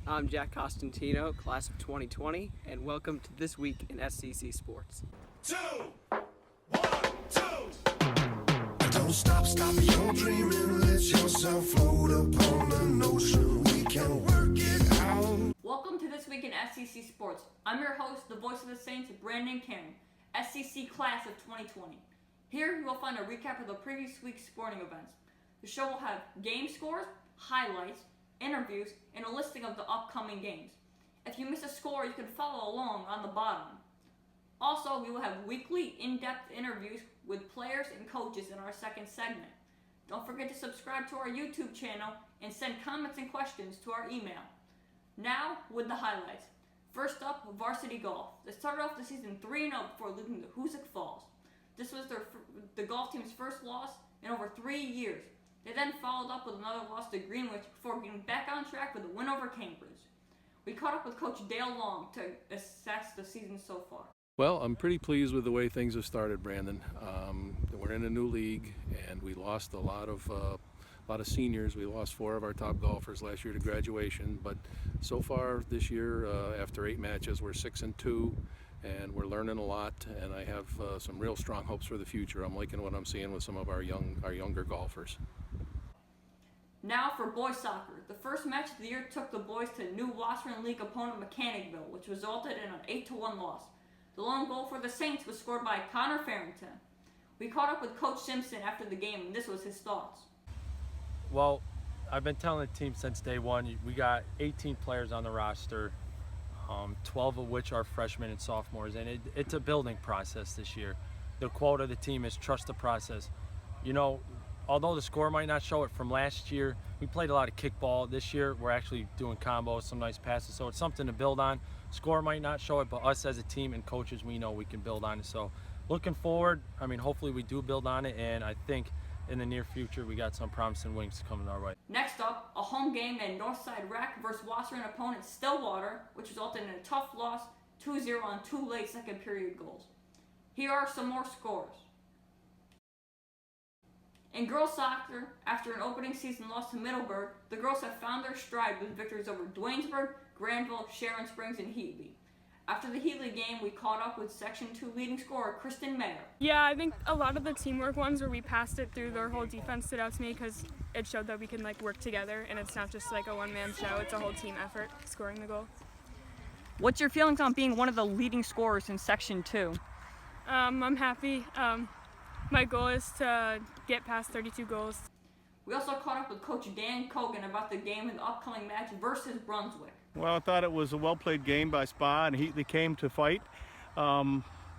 I'm Jack Costantino, class of 2020, and welcome to This Week in SCC Sports. 2, 1, 2. Don't stop your dreaming. Let yourself float upon an ocean. We can work it out. Welcome to This Week in SCC Sports. I'm your host, the voice of the Saints, Brandon Cameron, SCC class of 2020. Here you will find a recap of the previous week's sporting events. The show will have game scores, highlights, interviews, and a listing of the upcoming games. If you miss a score, you can follow along on the bottom. Also, we will have weekly in-depth interviews with players and coaches in our second segment. Don't forget to subscribe to our YouTube channel and send comments and questions to our email. Now, with the highlights. First up, varsity golf. They started off the season 3-0 before losing to Hoosick Falls. This was the golf team's first loss in over 3 years. They then followed up with another loss to Greenwich before getting back on track with a win over Cambridge. We caught up with Coach Dale Long to assess the season so far. Well, I'm pretty pleased with the way things have started, Brandon. We're in a new league, and we lost a lot of seniors. We lost 4 of our top golfers last year to graduation, but so far this year, after 8 matches, we're 6-2, and we're learning a lot. And I have some real strong hopes for the future. I'm liking what I'm seeing with some of our younger golfers. Now for boys soccer. The first match of the year took the boys to new Western League opponent Mechanicville, which resulted in an 8-1 loss. The lone goal for the Saints was scored by Connor Farrington. We caught up with Coach Simpson after the game, and this was his thoughts. Well, I've been telling the team since day one, we got 18 players on the roster, 12 of which are freshmen and sophomores, and it's a building process this year. The quote of the team is trust the process. You know, although the score might not show it from last year, we played a lot of kickball. This year, we're actually doing combos, some nice passes, so it's something to build on. Score might not show it, but us as a team and coaches, we know we can build on it. So looking forward, hopefully we do build on it, and I think in the near future, we got some promising wings coming our way. Next up, a home game at Northside Rec versus Western opponent Stillwater, which resulted in a tough loss, 2-0 on 2 late second period goals. Here are some more scores. In girls soccer, after an opening season loss to Middleburg, the girls have found their stride with victories over Duanesburg, Granville, Sharon Springs, and Heatley. After the Heatley game, we caught up with Section 2 leading scorer Kristen Mayer. Yeah, I think a lot of the teamwork ones where we passed it through their whole defense stood out to me because it showed that we can work together and it's not just a one-man show, it's a whole team effort scoring the goal. What's your feelings on being one of the leading scorers in Section 2? I'm happy. My goal is to get past 32 goals. We also caught up with Coach Dan Cogan about the game in the upcoming match versus Brunswick. Well, I thought it was a well-played game by Spa, and Heatley came to fight.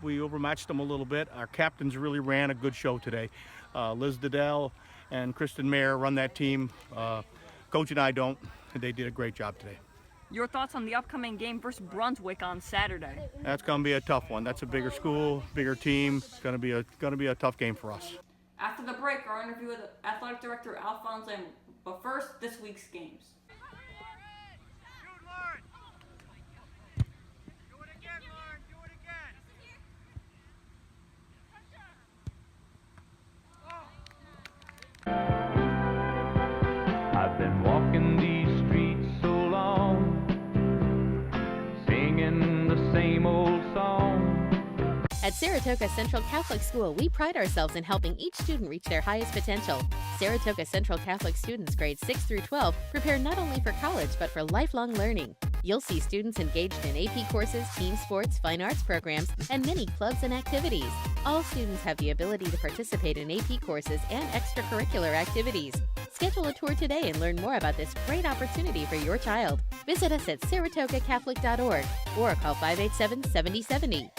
We overmatched them a little bit. Our captains really ran a good show today. Liz Diddell and Kristen Mayer run that team. Coach and I don't, and they did a great job today. Your thoughts on the upcoming game versus Brunswick on Saturday? That's going to be a tough one. That's a bigger school, bigger team. It's going to be a tough game for us. After the break, our interview with Athletic Director Alphonse Lambert. But first, this week's games. I've been walking these streets so long, singing the same old song. At Saratoga Central Catholic School, we pride ourselves in helping each student reach their highest potential. Saratoga Central Catholic students grades 6 through 12 prepare not only for college, but for lifelong learning. You'll see students engaged in AP courses, team sports, fine arts programs, and many clubs and activities. All students have the ability to participate in AP courses and extracurricular activities. Schedule a tour today and learn more about this great opportunity for your child. Visit us at saratogacatholic.org or call 587-7070.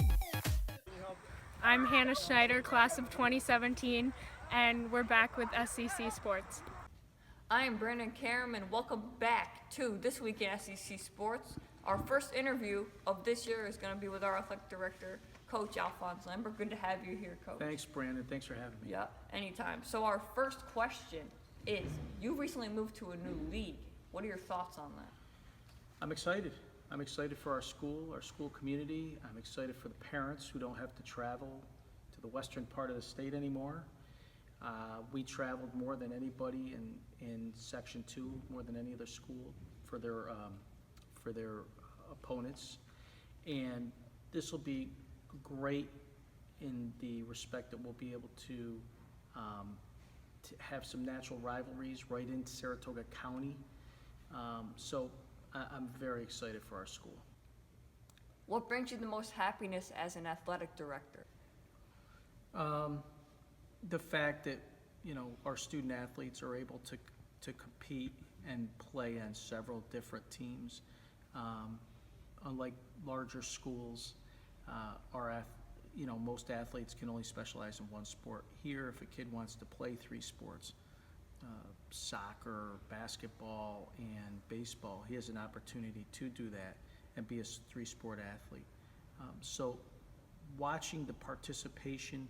I'm Hannah Schneider, class of 2017, and we're back with SCC Sports. I am Brandon Karam, and welcome back to This Week in SCC Sports. Our first interview of this year is going to be with our athletic director, Coach Alphonse Lambert. Good to have you here, Coach. Thanks, Brandon. Thanks for having me. Yeah, anytime. So our first question is, you recently moved to a new league. What are your thoughts on that? I'm excited. I'm excited for our school community. I'm excited for the parents who don't have to travel to the western part of the state anymore. We traveled more than anybody in Section 2, more than any other school for their for their opponents. And this will be great in the respect that we'll be able to have some natural rivalries right in Saratoga County. So I'm very excited for our school. What brings you the most happiness as an athletic director? The fact that, our student athletes are able to compete and play on several different teams. Unlike larger schools, most athletes can only specialize in one sport. Here, if a kid wants to play 3 sports, soccer, basketball, and baseball, he has an opportunity to do that and be a 3-sport athlete. So watching the participation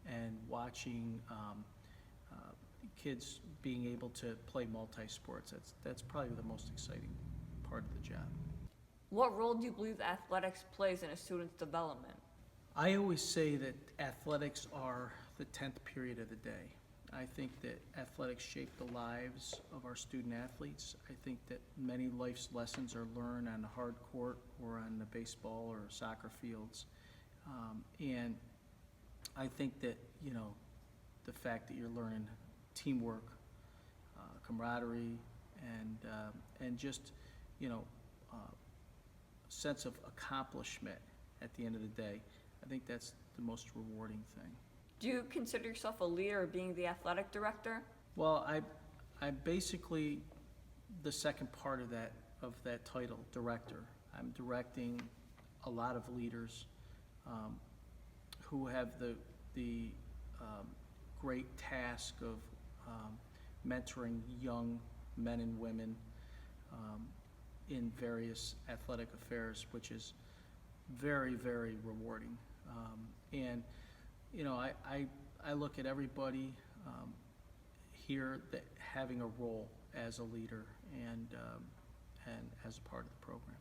and watching kids being able to play multi-sports, that's probably the most exciting part of the job. What role do you believe athletics plays in a student's development? I always say that athletics are the 10th period of the day. I think that athletics shape the lives of our student athletes. I think that many life's lessons are learned on the hard court or on the baseball or soccer fields. And I think that, the fact that you're learning teamwork, camaraderie, and just, sense of accomplishment at the end of the day, I think that's the most rewarding thing. Do you consider yourself a leader or being the athletic director? Well, I'm basically the second part of that title, director. I'm directing a lot of leaders who have the great task of mentoring young men and women in various athletic affairs, which is very, very rewarding. And I look at everybody here that having a role as a leader and as a part of the program.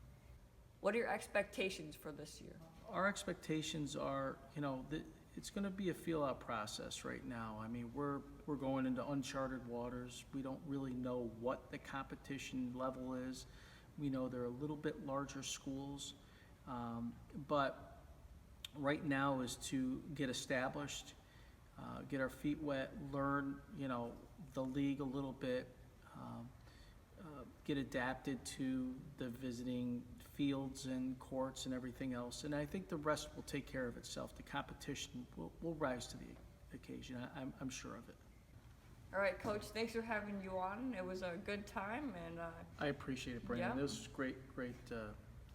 What are your expectations for this year? Our expectations are, it's going to be a feel-out process right now. I mean, we're going into uncharted waters. We don't really know what the competition level is. We know they're a little bit larger schools, but right now is to get established, get our feet wet, learn, the league a little bit, get adapted to the visiting fields and courts and everything else. And I think the rest will take care of itself. The competition will rise to the occasion. I'm sure of it. All right, Coach, thanks for having you on. It was a good time, and I appreciate it, Brandon. Yeah. This was great.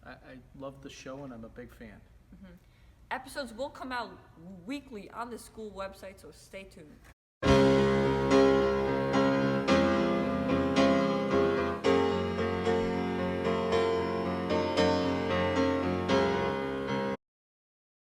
I love the show, and I'm a big fan. episodes will come out weekly on the school website, so stay tuned.